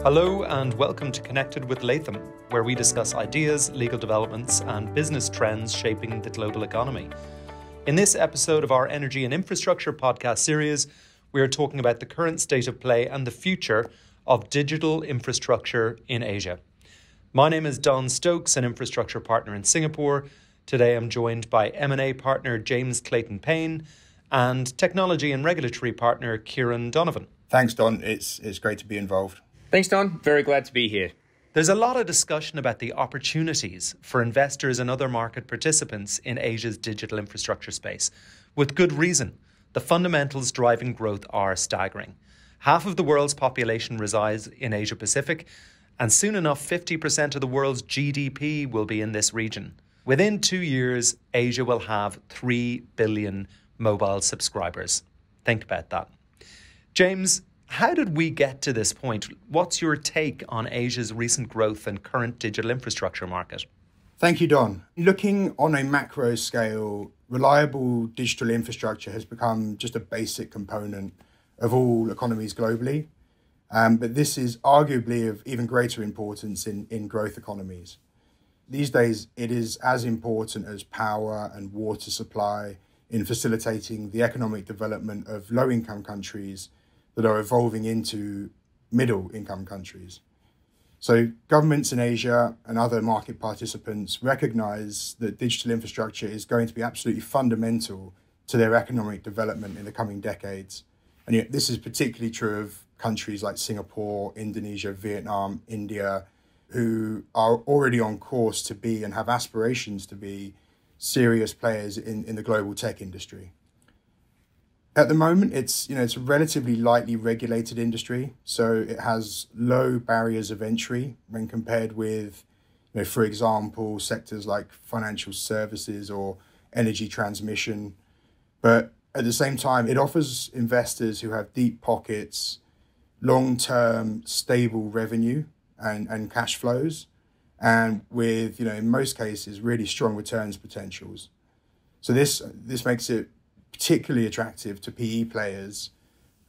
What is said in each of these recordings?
Hello and welcome to Connected with Latham, where we discuss ideas, legal developments, and business trends shaping the global economy. In this episode of our Energy and Infrastructure podcast series, we are talking about the current state of play and the future of digital infrastructure in Asia. My name is Don Stokes, an infrastructure partner in Singapore. Today I'm joined by M&A partner James Clayton-Payne and technology and regulatory partner Kieran Donovan. Thanks, Don. It's great to be involved. Thanks, Don. Very glad to be here. There's a lot of discussion about the opportunities for investors and other market participants in Asia's digital infrastructure space. With good reason. The fundamentals driving growth are staggering. Half of the world's population resides in Asia Pacific, and soon enough 50% of the world's GDP will be in this region. Within 2 years, Asia will have 3 billion mobile subscribers. Think about that. James, how did we get to this point? What's your take on Asia's recent growth and current digital infrastructure market? Thank you, Don. Looking on a macro scale, reliable digital infrastructure has become just a basic component of all economies globally. But this is arguably of even greater importance in growth economies. These days, it is as important as power and water supply in facilitating the economic development of low-income countries that are evolving into middle-income countries. So governments in Asia and other market participants recognize that digital infrastructure is going to be absolutely fundamental to their economic development in the coming decades. And yet this is particularly true of countries like Singapore, Indonesia, Vietnam, India, who are already on course to be and have aspirations to be serious players in the global tech industry. At the moment, it's a relatively lightly regulated industry, so it has low barriers of entry when compared with, for example, sectors like financial services or energy transmission. But at the same time, it offers investors who have deep pockets, long-term stable revenue and cash flows, and with, in most cases, really strong returns potentials. So this makes it particularly attractive to PE players,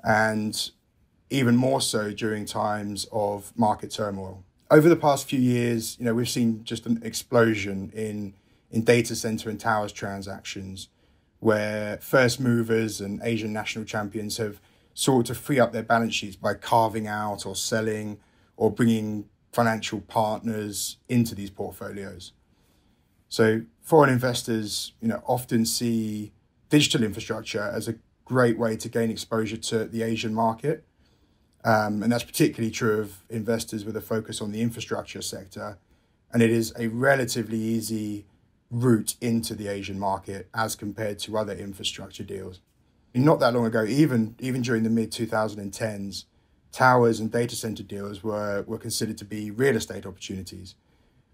and even more so during times of market turmoil. Over the past few years, we've seen just an explosion in data center and towers transactions, where first movers and Asian national champions have sought to free up their balance sheets by carving out or selling or bringing financial partners into these portfolios. So foreign investors, often see digital infrastructure as a great way to gain exposure to the Asian market. And that's particularly true of investors with a focus on the infrastructure sector. And it is a relatively easy route into the Asian market as compared to other infrastructure deals. Not that long ago, even during the mid-2010s, towers and data center deals were considered to be real estate opportunities.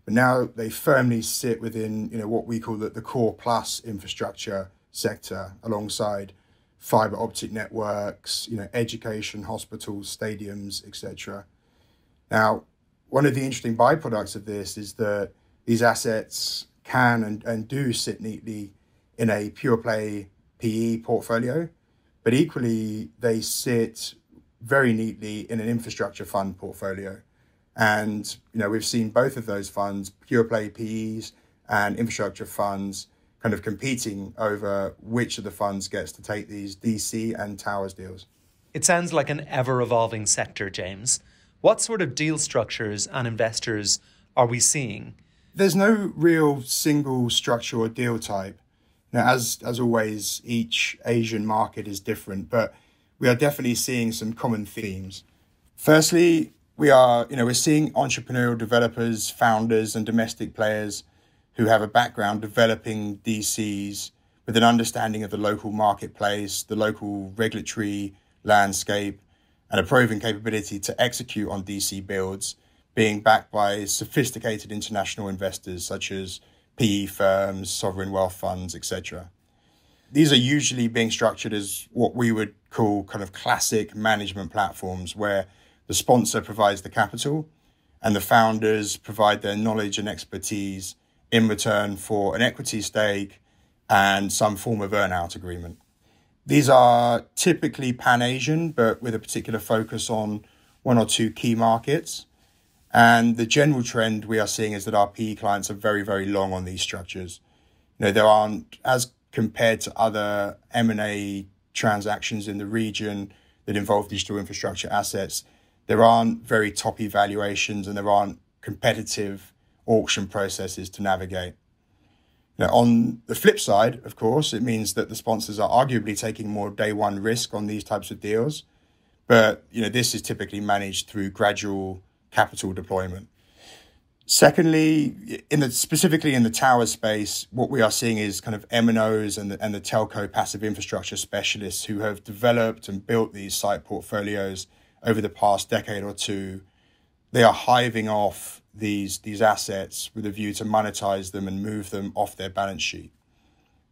But now they firmly sit within what we call the core plus infrastructure sector, alongside fiber optic networks, education, hospitals, stadiums, etc. Now, one of the interesting byproducts of this is that these assets can and do sit neatly in a pure play PE portfolio, but equally they sit very neatly in an infrastructure fund portfolio. And, we've seen both of those funds, pure play PEs and infrastructure funds, kind of competing over which of the funds gets to take these DC and towers deals. It sounds like an ever-evolving sector, James. What sort of deal structures and investors are we seeing? There's no real single structure or deal type. As always, each Asian market is different, but we are definitely seeing some common themes. Firstly, we're seeing entrepreneurial developers, founders, and domestic players who have a background developing DCs with an understanding of the local marketplace, the local regulatory landscape, and a proven capability to execute on DC builds, being backed by sophisticated international investors such as PE firms, sovereign wealth funds, etc. These are usually being structured as what we would call kind of classic management platforms, where the sponsor provides the capital and the founders provide their knowledge and expertise in return for an equity stake and some form of earn-out agreement. These are typically Pan-Asian, but with a particular focus on one or two key markets. And the general trend we are seeing is that our PE clients are very, very long on these structures. There aren't, as compared to other M&A transactions in the region that involve digital infrastructure assets, there aren't very toppy valuations and there aren't competitive auction processes to navigate. On the flip side, of course, it means that the sponsors are arguably taking more day one risk on these types of deals. But, this is typically managed through gradual capital deployment. Secondly, specifically in the tower space, what we are seeing is kind of MNOs and the telco passive infrastructure specialists who have developed and built these site portfolios over the past decade or two. They are hiving off these assets with a view to monetize them and move them off their balance sheet.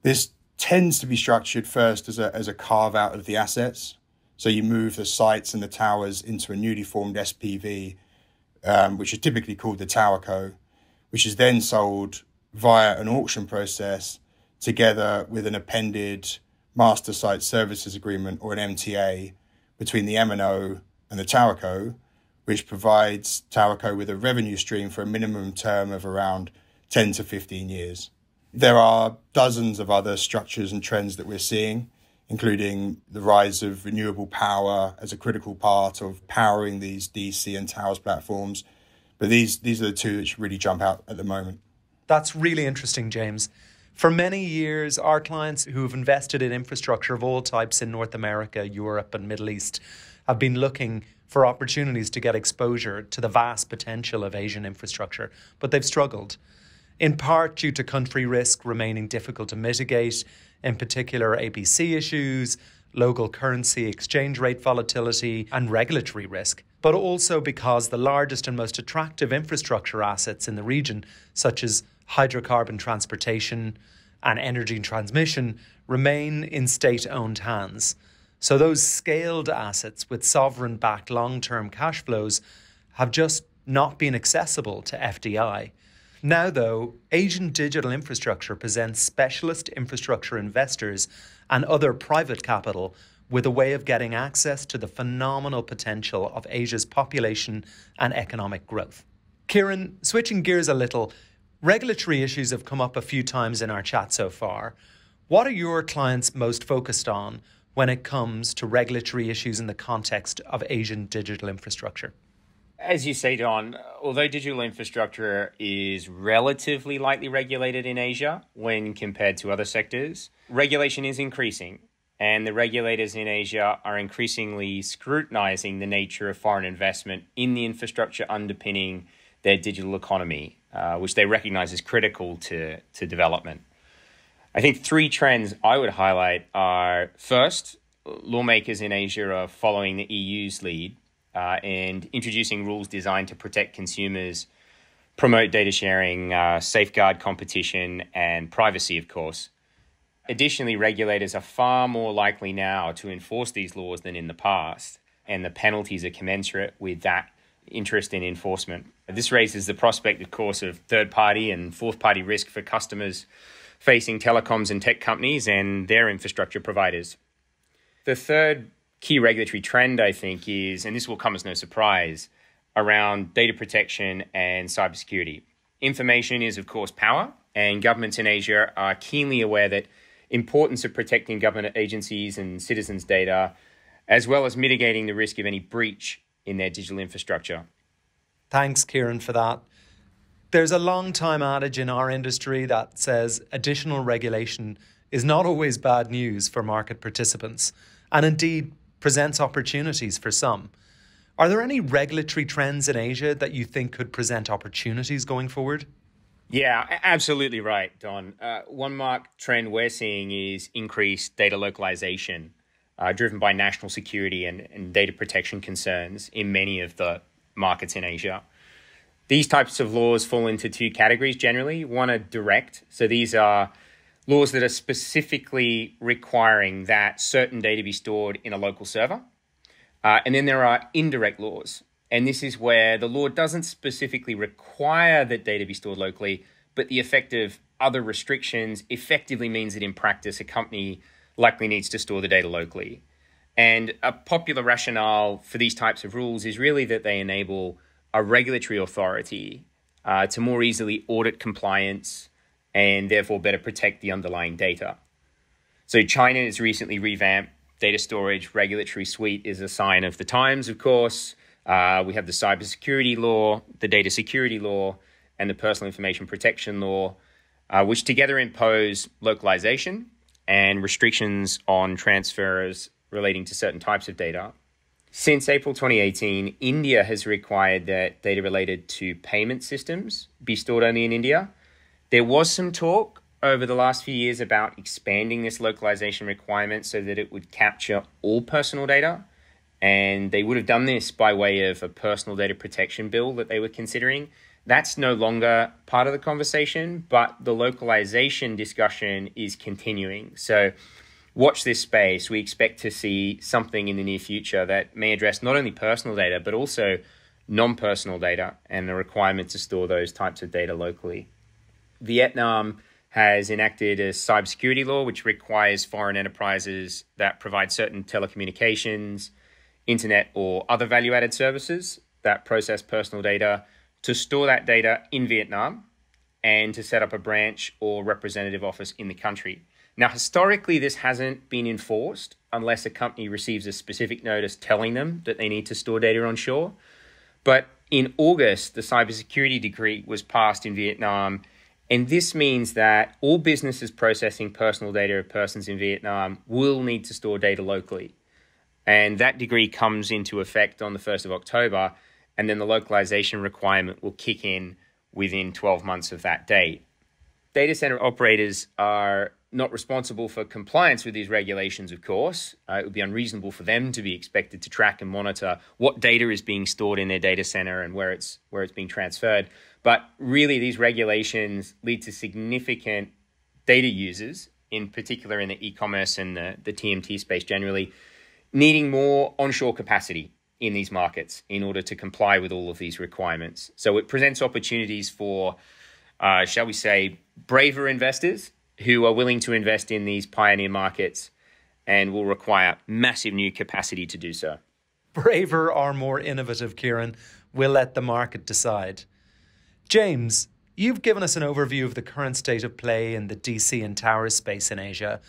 This tends to be structured first as a carve out of the assets. So you move the sites and the towers into a newly formed SPV, which is typically called the TowerCo, which is then sold via an auction process together with an appended Master Site Services Agreement, or an MTA, between the MNO and the TowerCo, which provides TowerCo with a revenue stream for a minimum term of around 10 to 15 years. There are dozens of other structures and trends that we're seeing, including the rise of renewable power as a critical part of powering these DC and towers platforms. But these are the two that should really jump out at the moment. That's really interesting, James. For many years, our clients who have invested in infrastructure of all types in North America, Europe and Middle East have been looking for opportunities to get exposure to the vast potential of Asian infrastructure, but they've struggled, in part due to country risk remaining difficult to mitigate, in particular ABC issues, local currency exchange rate volatility and regulatory risk, but also because the largest and most attractive infrastructure assets in the region, such as hydrocarbon transportation and energy transmission, remain in state-owned hands. So those scaled assets with sovereign-backed long-term cash flows have just not been accessible to FDI. Now, though, Asian digital infrastructure presents specialist infrastructure investors and other private capital with a way of getting access to the phenomenal potential of Asia's population and economic growth. Kieran, switching gears a little, regulatory issues have come up a few times in our chat so far. What are your clients most focused on when it comes to regulatory issues in the context of Asian digital infrastructure? As you say, Don, although digital infrastructure is relatively lightly regulated in Asia when compared to other sectors, regulation is increasing, and the regulators in Asia are increasingly scrutinizing the nature of foreign investment in the infrastructure underpinning their digital economy, which they recognize as critical to development. I think three trends I would highlight are, first, lawmakers in Asia are following the EU's lead and introducing rules designed to protect consumers, promote data sharing, safeguard competition and privacy, of course. Additionally, regulators are far more likely now to enforce these laws than in the past, and the penalties are commensurate with that interest in enforcement. This raises the prospect, of course, of third-party and fourth-party risk for customers facing telecoms and tech companies and their infrastructure providers. The third key regulatory trend, I think, is, and this will come as no surprise, around data protection and cybersecurity. Information is, of course, power, and governments in Asia are keenly aware that importance of protecting government agencies and citizens' data, as well as mitigating the risk of any breach in their digital infrastructure. Thanks, Kieran, for that. There's a long-time adage in our industry that says additional regulation is not always bad news for market participants, and indeed presents opportunities for some. Are there any regulatory trends in Asia that you think could present opportunities going forward? Yeah, absolutely right, Don. One marked trend we're seeing is increased data localization, driven by national security and data protection concerns in many of the markets in Asia. These types of laws fall into two categories generally. One are direct, so these are laws that are specifically requiring that certain data be stored in a local server. And then there are indirect laws. And this is where the law doesn't specifically require that data be stored locally, but the effect of other restrictions effectively means that in practice, a company likely needs to store the data locally. And a popular rationale for these types of rules is really that they enable a regulatory authority to more easily audit compliance and therefore better protect the underlying data. So China has recently revamped data storage regulatory suite is a sign of the times, of course. We have the cybersecurity law, the data security law, and the personal information protection law, which together impose localization and restrictions on transfers relating to certain types of data. Since April 2018, India has required that data related to payment systems be stored only in India. There was some talk over the last few years about expanding this localization requirement so that it would capture all personal data. And they would have done this by way of a personal data protection bill that they were considering. That's no longer part of the conversation, but the localization discussion is continuing. So watch this space. We expect to see something in the near future that may address not only personal data, but also non-personal data and the requirement to store those types of data locally. Vietnam has enacted a cybersecurity law, which requires foreign enterprises that provide certain telecommunications, internet, or other value-added services that process personal data to store that data in Vietnam and to set up a branch or representative office in the country. Now, historically, this hasn't been enforced unless a company receives a specific notice telling them that they need to store data onshore. But in August, the cybersecurity decree was passed in Vietnam, and this means that all businesses processing personal data of persons in Vietnam will need to store data locally. And that decree comes into effect on the 1st of October, and then the localization requirement will kick in within 12 months of that date. Data center operators are not responsible for compliance with these regulations, of course. It would be unreasonable for them to be expected to track and monitor what data is being stored in their data center and where it's being transferred. But really, these regulations lead to significant data users, in particular in the e-commerce and the TMT space generally, needing more onshore capacity in these markets in order to comply with all of these requirements. So it presents opportunities for, shall we say, braver investors who are willing to invest in these pioneer markets and will require massive new capacity to do so. Braver or more innovative, Kieran? We'll let the market decide. James, you've given us an overview of the current state of play in the DC and tower space in Asia.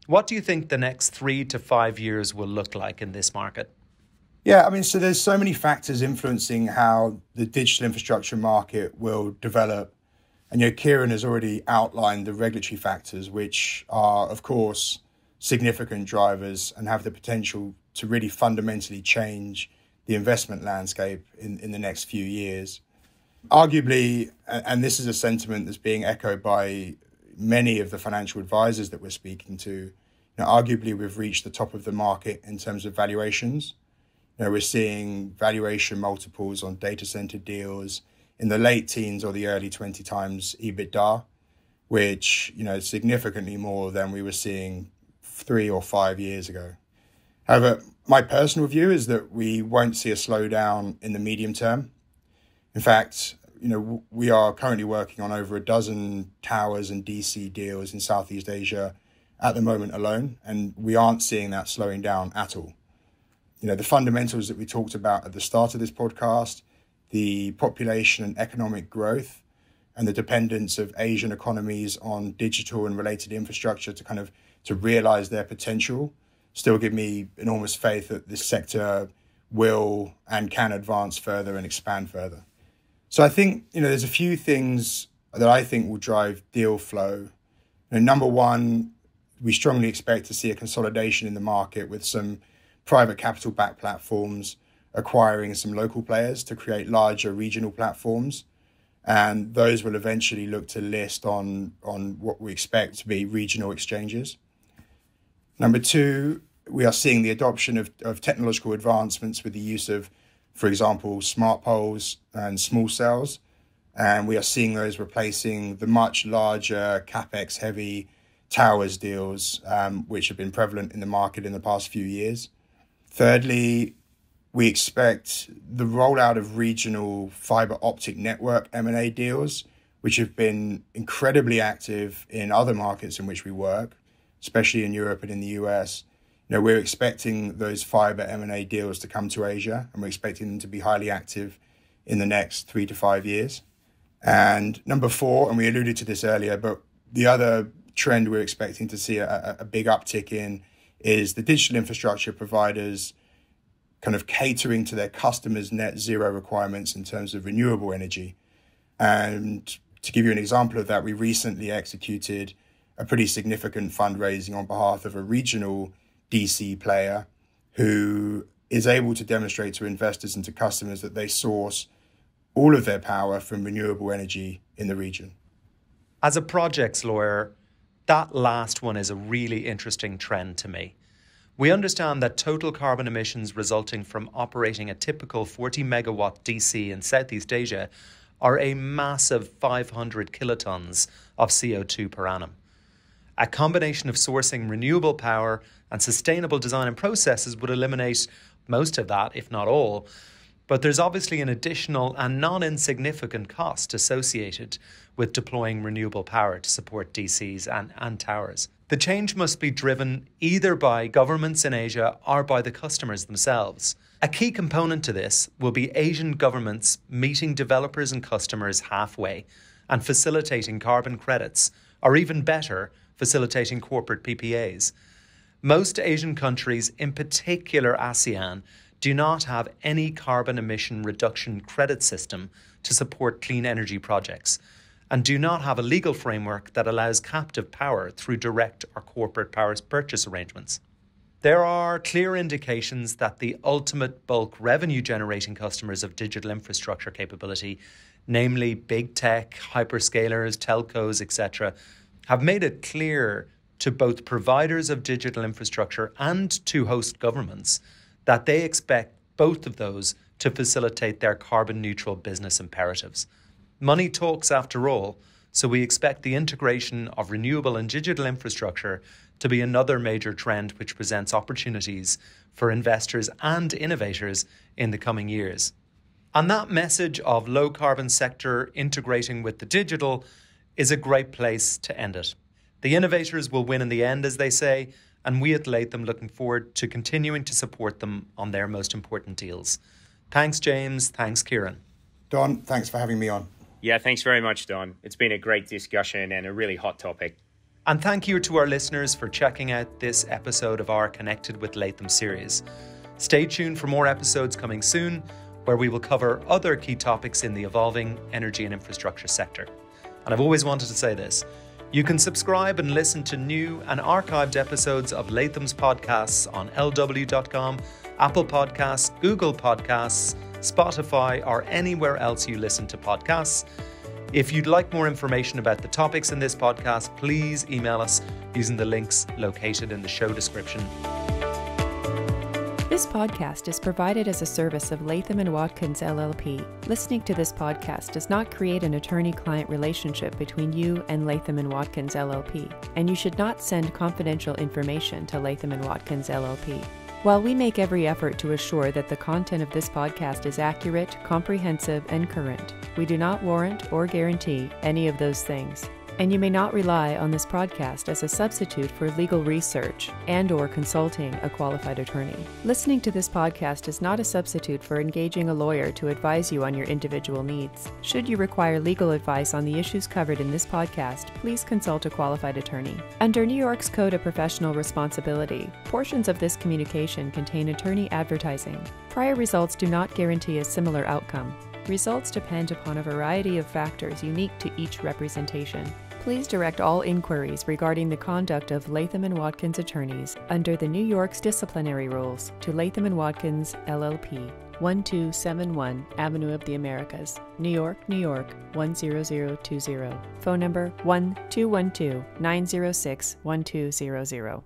What do you think the next 3 to 5 years will look like in this market? Yeah, I mean, so there's so many factors influencing how the digital infrastructure market will develop. And, Kieran has already outlined the regulatory factors, which are, of course, significant drivers and have the potential to really fundamentally change the investment landscape in the next few years. Arguably, and this is a sentiment that's being echoed by many of the financial advisors that we're speaking to, arguably we've reached the top of the market in terms of valuations. We're seeing valuation multiples on data center deals in the late teens or the early 20 times EBITDA, which, is significantly more than we were seeing 3 or 5 years ago. However, my personal view is that we won't see a slowdown in the medium term. In fact, we are currently working on over a dozen towers and DC deals in Southeast Asia at the moment alone, and we aren't seeing that slowing down at all. The fundamentals that we talked about at the start of this podcast, the population and economic growth, and the dependence of Asian economies on digital and related infrastructure to realize their potential, still give me enormous faith that this sector will and can advance further and expand further. So I think, there's a few things that I think will drive deal flow. Number one, we strongly expect to see a consolidation in the market with some private capital-backed platforms acquiring some local players to create larger regional platforms. And those will eventually look to list on what we expect to be regional exchanges. Number two, we are seeing the adoption of technological advancements with the use of, for example, smart poles and small cells. And we are seeing those replacing the much larger CapEx-heavy towers deals, which have been prevalent in the market in the past few years. Thirdly, we expect the rollout of regional fiber optic network M&A deals, which have been incredibly active in other markets in which we work, especially in Europe and in the US. We're expecting those fiber M&A deals to come to Asia, and we're expecting them to be highly active in the next 3 to 5 years. And number 4, and we alluded to this earlier, but the other trend we're expecting to see a big uptick in is the digital infrastructure providers kind of catering to their customers' net zero requirements in terms of renewable energy. And to give you an example of that, we recently executed a pretty significant fundraising on behalf of a regional DC player who is able to demonstrate to investors and to customers that they source all of their power from renewable energy in the region. As a projects lawyer, that last one is a really interesting trend to me. We understand that total carbon emissions resulting from operating a typical 40 megawatt DC in Southeast Asia are a massive 500 kilotons of CO2 per annum. A combination of sourcing renewable power and sustainable design and processes would eliminate most of that, if not all. But there's obviously an additional and non-insignificant cost associated with deploying renewable power to support DCs and towers. The change must be driven either by governments in Asia or by the customers themselves. A key component to this will be Asian governments meeting developers and customers halfway and facilitating carbon credits, or even better, facilitating corporate PPAs. Most Asian countries, in particular ASEAN, do not have any carbon emission reduction credit system to support clean energy projects, and do not have a legal framework that allows captive power through direct or corporate power purchase arrangements. There are clear indications that the ultimate bulk revenue generating customers of digital infrastructure capability, namely big tech, hyperscalers, telcos, etc., have made it clear to both providers of digital infrastructure and to host governments that they expect both of those to facilitate their carbon neutral business imperatives. Money talks after all, so we expect the integration of renewable and digital infrastructure to be another major trend which presents opportunities for investors and innovators in the coming years. And that message of low carbon sector integrating with the digital is a great place to end it. The innovators will win in the end, as they say, and we at Latham looking forward to continuing to support them on their most important deals. Thanks, James. Thanks, Kieran. Don, thanks for having me on. Yeah, thanks very much, Don. It's been a great discussion and a really hot topic. And thank you to our listeners for checking out this episode of our Connected with Latham series. Stay tuned for more episodes coming soon, where we will cover other key topics in the evolving energy and infrastructure sector. And I've always wanted to say this. You can subscribe and listen to new and archived episodes of Latham's podcasts on lw.com, Apple Podcasts, Google Podcasts, Spotify, or anywhere else you listen to podcasts. If you'd like more information about the topics in this podcast, please email us using the links located in the show description. This podcast is provided as a service of Latham & Watkins LLP. Listening to this podcast does not create an attorney-client relationship between you and Latham & Watkins LLP, and you should not send confidential information to Latham & Watkins LLP. While we make every effort to assure that the content of this podcast is accurate, comprehensive, and current, we do not warrant or guarantee any of those things. And you may not rely on this podcast as a substitute for legal research and/or consulting a qualified attorney. Listening to this podcast is not a substitute for engaging a lawyer to advise you on your individual needs. Should you require legal advice on the issues covered in this podcast, please consult a qualified attorney. Under New York's Code of Professional Responsibility, portions of this communication contain attorney advertising. Prior results do not guarantee a similar outcome. Results depend upon a variety of factors unique to each representation. Please direct all inquiries regarding the conduct of Latham & Watkins attorneys under the New York's disciplinary rules to Latham & Watkins LLP, 1271 Avenue of the Americas, New York, New York, 10020. Phone number 1-212-906-1200.